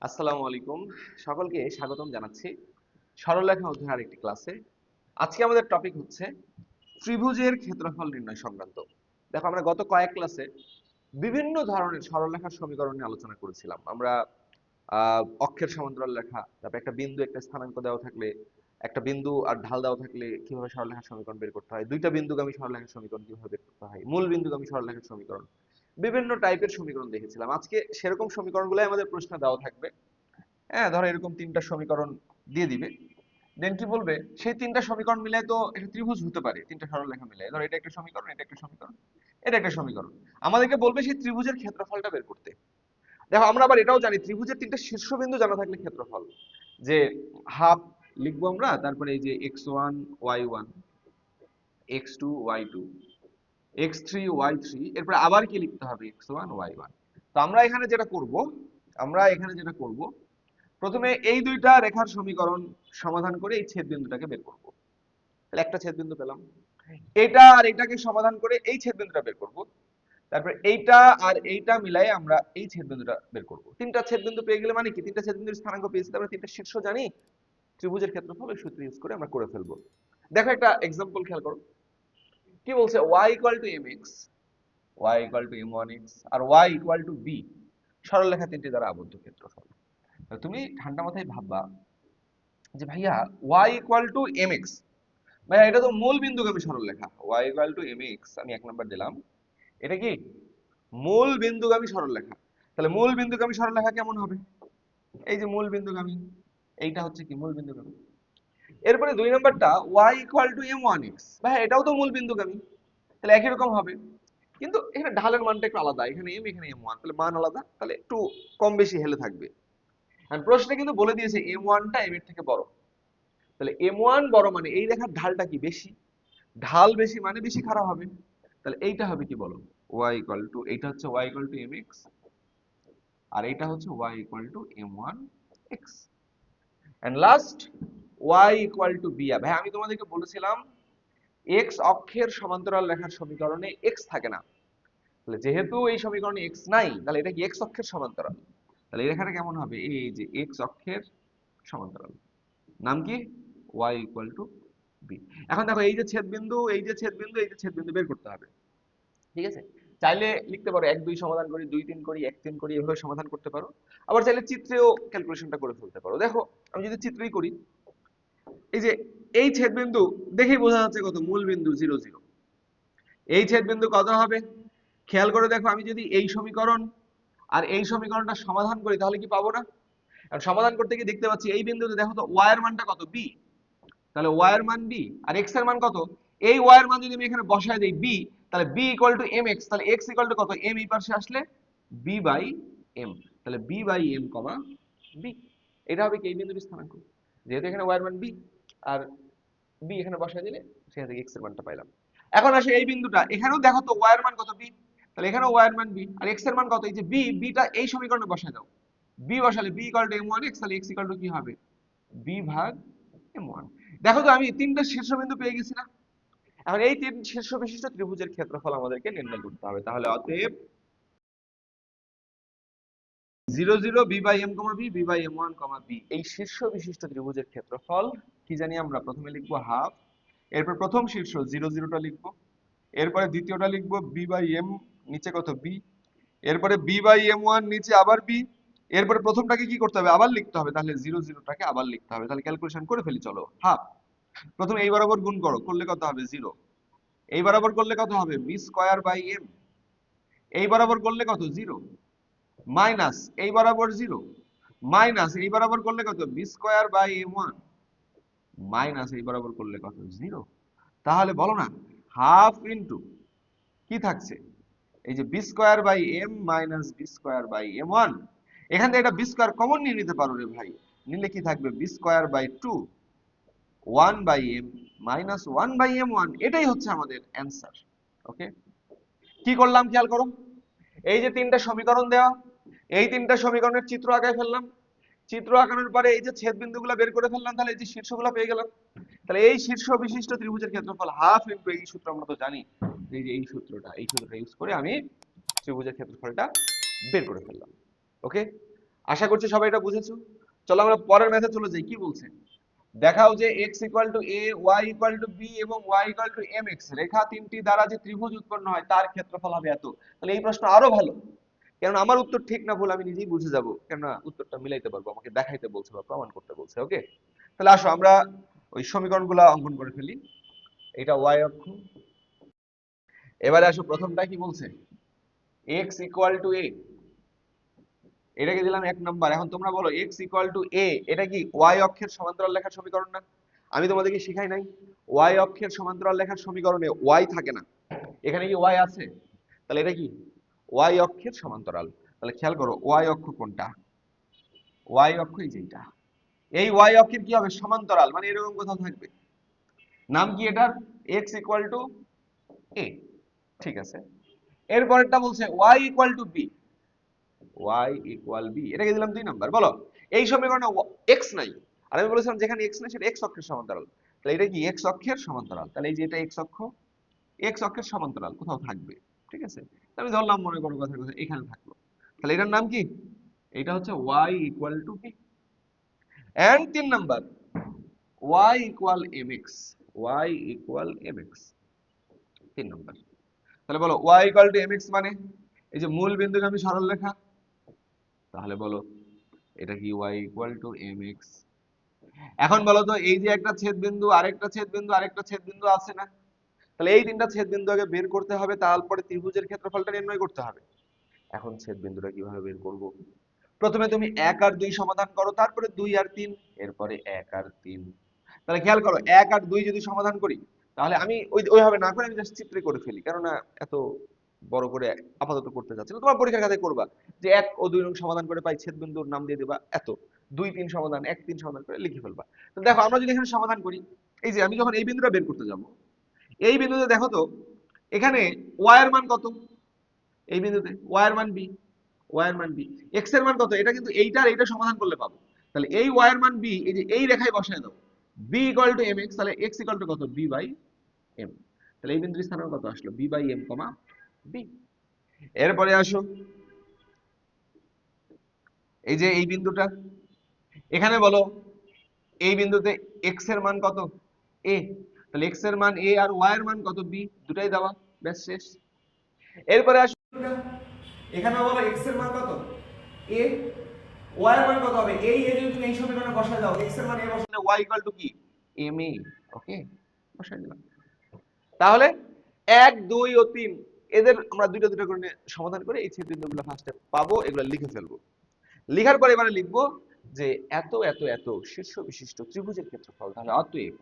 আসসালামু আলাইকুম। সকলকে স্বাগতম জানাচ্ছি সরলরেখা অধ্যায়ের আরেকটি ক্লাসে। আজকে আমাদের টপিক হচ্ছে ত্রিভুজের ক্ষেত্রফল নির্ণয় সংক্রান্ত। দেখো, আমরা গত কয়েক ক্লাসে বিভিন্ন ধরনের সরলরেখার সমীকরণ নিয়ে আলোচনা করেছিলাম। আমরা অক্ষের সমান্তরাল রেখা, তারপর একটা বিন্দু একটা স্থানাঙ্ক দেওয়া থাকলে, একটা বিন্দু আর ঢাল দেওয়া থাকলে কিভাবে সরলরেখার সমীকরণ বের করতে হয়, দুইটা বিন্দুগামী সরলরেখার সমীকরণ কিভাবে বের করতে হয়, মূল বিন্দুগামী সরলরেখার সমীকরণ, বিভিন্ন টাইপের সমীকরণ দেখেছিলাম। আজকে সেরকম সমীকরণগুলোই আমাদের প্রশ্নে দেওয়া থাকবে। হ্যাঁ, ধরো এরকম তিনটা সমীকরণ দিয়ে দিবে, দেন কি বলবে, সেই তিনটা সমীকরণ মিলে তো একটা ত্রিভুজ হতে পারে। তিনটা সরলরেখা মিলে, ধরো এটা একটা সমীকরণ, এটা একটা সমীকরণ, এটা একটা সমীকরণ। আমাদেরকে বলবে সেই ত্রিভুজের ক্ষেত্রফলটা বের করতে। দেখো, আমরা আবার এটাও জানি ত্রিভুজের তিনটা শীর্ষবিন্দু জানা থাকলে ক্ষেত্রফল যে হাফ লিখবো আমরা, তারপরে এই যে x1 y1, x2 y2, x3 y3, এরপরে আবার কি লিখতে হবে, x1 y1। তো আমরা এখানে যেটা করব প্রথমে এই দুইটা রেখার সমীকরণ সমাধান করে এই ছেদ বিন্দুটাকে বের করব। তাহলে একটা ছেদ বিন্দু পেলাম। এটা আর এটাকে সমাধান করে এই ছেদ বিন্দুটা বের করব। তারপরে এইটা আর এইটা মিলাই আমরা এই ছেদ বিন্দুটা বের করব। তিনটা ছেদ বিন্দু পেয়ে গেলে মানে কি, তিনটা ছেদ বিন্দুর স্থানাঙ্ক পেয়েছি, আমরা তিনটা শীর্ষ জানি, ত্রিভুজের ক্ষেত্রফল ওই সূত্র ইউজ করে আমরা করে ফেলবো। দেখো একটা এক্সাম্পল খেয়াল করো, কি বলছে, y equal to mx, y equal to m1x আর y ইকুয়াল টু b, সরলরেখা তিনটি দ্বারা আবদ্ধ ক্ষেত্রফল। তুমি ঠান্ডা মাথায় ভাববা যে ভাইয়া y ইকুয়াল টু mx, ভাইয়া এটা তো মূল বিন্দুগামী সরলরেখা। y ইকুয়াল টু mx আমি এক নাম্বার দিলাম, এটা কি মূল বিন্দুগামী সরলরেখা। তাহলে মূল বিন্দুগামী সরলরেখা কেমন হবে, এই যে মূল বিন্দুগামী, এইটা হচ্ছে কি মূল বিন্দুগামী। এরপরে দুই নাম্বারটা y ইকুয়াল টু m1x, ভাইয়া এটাও তো মূল বিন্দুগামী, তাহলে একই রকম হবে। কিন্তু এখানে ঢালের মানটা একটু আলাদা, এখানে m এখানে m1, তাহলে মান আলাদা, তাহলে একটু কম বেশি হেলে থাকবে। আর প্রশ্নে কিন্তু বলে দিয়েছে m1 টা m এর থেকে বড়। তাহলে m1 বড় মানে এই রেখার ঢালটা কি বেশি, ঢাল বেশি মানে বেশি খাড়া হবে। তাহলে এইটা হবে কি বলো, y ইকুয়াল টু, এইটা হচ্ছে y ইকুয়াল টু mx আর এইটা হচ্ছে y equal to m1x। And last y equal to b। ভাই আমি তোমাদেরকে বলেছিলাম x অক্ষের সমান্তরাল রেখার সমীকরণে x থাকে না। তাহলে যেহেতু এই সমীকরণে x নাই, তাহলে এটা কি x অক্ষের সমান্তরাল। তাহলে এই রেখাটা কেমন হবে, এই যে x অক্ষের সমান্তরাল, নাম কি, y ইকুয়াল টু b। এখন দেখো, এই যে ছেদবিন্দু, এই যে ছেদবিন্দু, এই যে ছেদবিন্দু বের করতে হবে। ঠিক আছে, চাইলে লিখতে পারো 1 2 সমাধান করি, 2 3 করি, 1 3 করি, এভাবে সমাধান করতে পারো। আবার চাইলে চিত্রেও ক্যালকুলেশনটা করে ফেলতে পারো। দেখো, আমি যদি চিত্রেই করি, এই যে এই ছেদবিন্দু দেখেই বোঝা যাচ্ছে কত, মূল বিন্দু 0 0। এই ছেদবিন্দু কত হবে, খেয়াল করে দেখো, আমি যদি এই সমীকরণ আর এই সমীকরণটা সমাধান করি তাহলে কি পাবো না। আর সমাধান করতে গিয়ে দেখতে পাচ্ছি এই বিন্দুতে দেখো তো y এর মানটা কত, b। তাহলে y এর মান b আর x এর মান কত, এই y এর মান যদি আমি এখানে বসায় দেই b, তাহলে b ইকুয়াল টু mx, তাহলে x ইকুয়াল টু কত, m এই পাশে আসলে b বাই m। তাহলে b বাই m কমা b, এটা হবে কি এই বিন্দুর স্থানাঙ্ক। যেহেতু এখানে y এর মান b আর b এখানে বসায় দিলে সেখান থেকে x এর মানটা পাইলাম। এখন আসে এই বিন্দুটা, এখানেও দেখো তো y এর মান কত, b। তাহলে এখানেও y এর মান b আর x এর মান কত, এই যে b, টা এই সমীকরণে বসায় দাও। b বসালে b ইকুয়াল টু m1x, তাহলে x ইকুয়াল টু কি হবে, b ভাগ m1। দেখো তো, আমি তিনটা শীর্ষবিন্দু পেয়ে গেছি না। এখন এই তিন শীর্ষ বিশিষ্ট ত্রিভুজের ক্ষেত্রফল আমাদেরকে নির্ণয় করতে হবে। তাহলে অতএব 0 0 b বাই m কমা b, b বাই m1 কমা b, এই শীর্ষ বিশিষ্ট ত্রিভুজের ক্ষেত্রফল কি জানি আমরা, প্রথমে লিখবো হাফ, এরপর প্রথম শীর্ষ 0 0 টা লিখবো, এরপরে দ্বিতীয়টা লিখবো b বাই m, নিচে কত b, এরপরে b বাই m1 নিচে আবার b, এরপরে প্রথমটাকে কি করতে হবে, আবার লিখতে হবে। তাহলে 0 0 টাকে আবার লিখতে হবে। তাহলে ক্যালকুলেশন করে ফেলি, চলো। হাফ, প্রথমে এই বরাবর গুণ করো, করলে কত হবে 0, এই বরাবর করলে কত হবে b স্কয়ার বাই m, এই বরাবর করলে কত 0, মাইনাস এই বরাবর 0, মাইনাস এই বরাবর করলে কত b square by m1, minus এই বরাবর করলে কত 0। তাহলে বলো না, হাফ ইনটু কি থাকছে, এই যে B square by M minus B square by m1, এখান থেকে এটা বি স্কয়ার কমন নিয়ে নিতে পারো রে ভাই, নিলে কি থাকবে B square by 2 1 by m minus 1 by m1, এটাই হচ্ছে আমাদের অ্যান্সার। ওকে, কি করলাম খেয়াল করো, এই যে তিনটা সমীকরণ দেওয়া, এই তিনটা সমীকরণের চিত্র আঁকায় ফেললাম, চিত্র আঁকানোর পরে এই যে ছেদ বিন্দুগুলো বের করে ফেললাম, তাহলে এই যে শীর্ষগুলো পেয়ে গেলাম। তাহলে এই শীর্ষ বিশিষ্ট ত্রিভুজের ক্ষেত্রফল হাফ ইনটু এই সূত্র আমরা তো জানি, এই যে এই সূত্রটা ইউজ করে আমি ত্রিভুজের ক্ষেত্রফলটা বের করে ফেললাম। ওকে, আশা করছি সবাই এটা বুঝেছো। চলো আমরা পরের ম্যাথে চলে যাই। কি বলছে, দেখাও যে x equal two a, y equal to b এবং y ইকুয়াল টু mx রেখা তিনটি দ্বারা যে ত্রিভুজ উৎপন্ন হয় তার ক্ষেত্রফল হবে এত। তাহলে এই প্রশ্ন আরো ভালো, কারণ আমার উত্তর ঠিক না ভুল আমি নিজেই বুঝে যাব, কেননা উত্তরটা মিলাইতে পারবো, আমাকে দেখাইতে বলছে বা প্রমাণ করতে বলছে। ওকে, তাহলে আসো আমরা ওই সমীকরণগুলো অঙ্কন করে ফেলি। এটা y অক্ষ। এবারে আসো, প্রথমটা কি বলছে, x ইকুয়াল টু a, এটাকে দিলাম 1 নাম্বার। এখন তোমরা বলো x ইকুয়াল টু a, এটা কি y অক্ষের সমান্তরাল লেখার সমীকরণ না? আমি তোমাদেরকে শিখাই নাই y অক্ষের সমান্তরাল লেখার সমীকরণে y থাকে না, এখানে কি y আছে? তাহলে এটা কি y অক্ষের সমান্তরাল। তাহলে খেয়াল করো y অক্ষ কোনটা, y অক্ষ এই যেটা, এই y অক্ষের কি হবে সমান্তরাল, মানে এরকম কোথাও থাকবে। নাম কি এটার, x ইকুয়াল টু a। ঠিক আছে, এরপরেরটা বলছে y equal to b, y equal b, এটাকে দিলাম 2 নাম্বার। বলো এই সমীকরণে x নাই, আর আমি বলেছিলাম যেখানে x নাই সেটা x অক্ষের সমান্তরাল। তাহলে এটা কি x অক্ষের সমান্তরাল, তাহলে এই যে এটা x অক্ষ, x অক্ষের সমান্তরাল কোথাও থাকবে। ঠিক আছে, আমি ধরলাম মনে করো কথার কথা এখানে থাকলো, তাহলে এটার নাম কি, এটা হচ্ছে y equal to b। And 3 number y equal mx, y equal mx 3 number. তাহলে বলো y ইকুয়াল টু mx মানে এই যে মূল বিন্দুগামী সরলরেখা, তাহলে বলো এটা কি y ইকুয়াল টু mx। এখন বলো তো এই যে একটা ছেদ বিন্দু, আরেকটা ছেদ বিন্দু, আরেকটা ছেদ বিন্দু আছে না, তাহলে এই তিনটা ছেদ বিন্দু আগে বের করতে হবে, তারপরে ত্রিভুজের ক্ষেত্রফলটা নির্ণয় করতে হবে। এখন ছেদ বিন্দুটা কিভাবে বের করব, প্রথমে তুমি 1 আর 2 সমাধান করো, তারপরে 2 আর 3, এরপরে 1 আর 3। তাহলে খেয়াল করো 1 আর 2 যদি সমাধান করি, তাহলে আমি ওইভাবে না করে আমি জাস্ট চিত্রে করে ফেলি, কেননা এত বড় করে আপাতত করতে যাচ্ছি না। তোমার পরীক্ষার খাতায় করবা যে 1 ও 2 নং সমাধান করে পাই ছেদ বিন্দুর নাম দিয়ে দিবা এত, 2 3 সমাধান, 1 3 সমাধান করে লিখে ফেলবা। তো দেখো আমরা যদি এখানে সমাধান করি, এই যে আমি যখন এই বিন্দুটা বের করতে যাব, এই বিন্দুতে দেখো তো এখানে y এর মান কত, এই বিন্দুতে y এর মান b, y এর মান b, x এর মান কত, এটা কিন্তু এইটা আর এইটা সমাধান করলে পাবো। তাহলে এই y এর মান b, এই যে এই রেখায় বসায় দাও, b ইকুয়াল টু mx, তাহলে x ইকুয়াল টু কত, b বাই m। তাহলে এই বিন্দুর স্থানাঙ্ক কত আসলো, b বাই m কমা b। এরপরে আসো এই যে এই বিন্দুটা, এখানে বলো এই বিন্দুতে x এর মান কত, a, তাহলে x এর মান a আর y এর মান কত, b, দুটাই দেওয়া, ব্যাস শেষ। এরপরে আসো এখানে বলো x এর মান কত, a, y এর মান কত হবে, এই a যদি তুমি এই সমীকরণে বসায় দাও, x এর মান a বসালে y ইকুয়াল টু কি, ma। ওকে, বসাই দিলাম। তাহলে 1 2 ও 3 এদের আমরা দুইটা দুইটা করে সমাধান করে এই ছেদ বিন্দুগুলো ফার্স্টে পাবো, এগুলো লিখে ফেলবো। লিখার পরে এবারে লিখবো যে এত এত এত শীর্ষ বিশিষ্ট ত্রিভুজের ক্ষেত্রফল, তাহলে অতএব,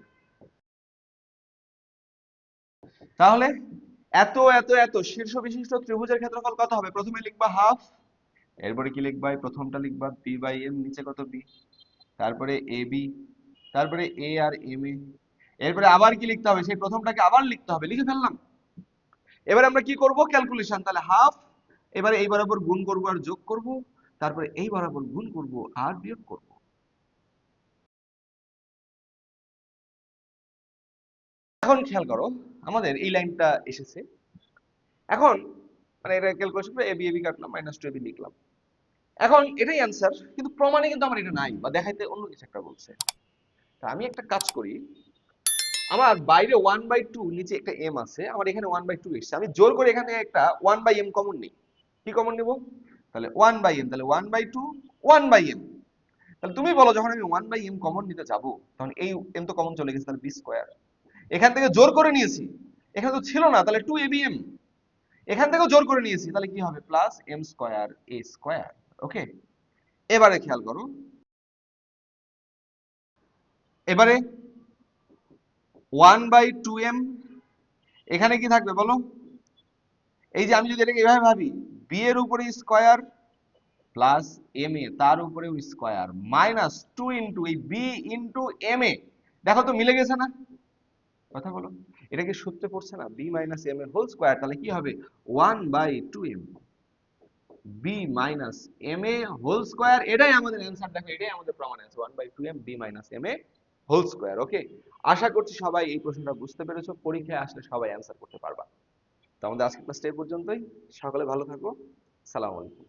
তাহলে এত এত এত শীর্ষ বিশিষ্ট ত্রিভুজের ক্ষেত্রফল কত হবে, প্রথমে লিখবা হাফ, এরপরে কি লিখবা, এই প্রথমটা লিখবা b বাই m, নিচে কত b, তারপরে ab, তারপরে a আর ma, এরপরে আবার কি লিখতে হবে, সেই প্রথমটাকে আবার লিখতে হবে, লিখে ফেললাম। এবারে আমরা কি করব, ক্যালকুলেশন, তাহলে হাফ, এবারে এই বরাবর গুণ করব আর যোগ করব, তারপরে এই বরাবর গুণ করব আর বিয়োগ করব। এখন খেয়াল করো আমাদের এই লাইনটা এসেছে, এখন মানে এটা ক্যালকুলেশন করে এবি এবি কাটলাম, -2ab লিখলাম। এখন এটাই অ্যান্সার, কিন্তু প্রমাণে কিন্তু আমার এটা নাই, বা দেখাইতে অন্য কিছু একটা বলছে। তা আমি একটা কাজ করি, আমার বাইরে 1/2 নিচে একটা m আছে, আমার এখানে 1/2 এসেছে, আমি জোর করে এখানে একটা 1/m কমন নিই। কি কমন নিব, তাহলে 1/m, তাহলে 1/2 1/m। তাহলে তুমি বলো যখন আমি 1/m কমন নিতে যাব, তখন এই m তো কমন চলে গেছে, তাহলে b স্কয়ার, এখান থেকে জোর করে নিয়েছি, এখানে তো ছিল না, তাহলে 2abm, এখান থেকেও জোর করে নিয়েছি, তাহলে কি হবে, plus m square a square. Okay, এবারে খেয়াল করো, এবারে 1/2m, এখানে কি থাকবে বলো, এই যে আমি যদি এটাকে এভাবে ভাবি, b এর উপরে স্কয়ার প্লাস m এ তার উপরে স্কয়ার মাইনাস 2 ইনটু এই b ইনটু m এ, দেখো তো মিলে গেছে না, কথা বলো, এটা কি সূত্রে পড়ছে না, b মাইনাস m এর হোল স্কয়ার, তাহলে কি হবে 1/2m b মাইনাস m এ হোল স্কয়ার, এটাই আমাদের অ্যানসার, দেখো এটাই আমাদের প্রমাণ আছে, 1/2m b মাইনাস m এ হোল স্কয়ার। ওকে, আশা করছি সবাই এই প্রশ্নটা বুঝতে পেরেছো, পরীক্ষায় আসলে সবাই অ্যানসার করতে পারবা। তো আমাদের আজকের ক্লাসটা এই পর্যন্তই, সকলে ভালো থাকো, সালাম আলাইকুম।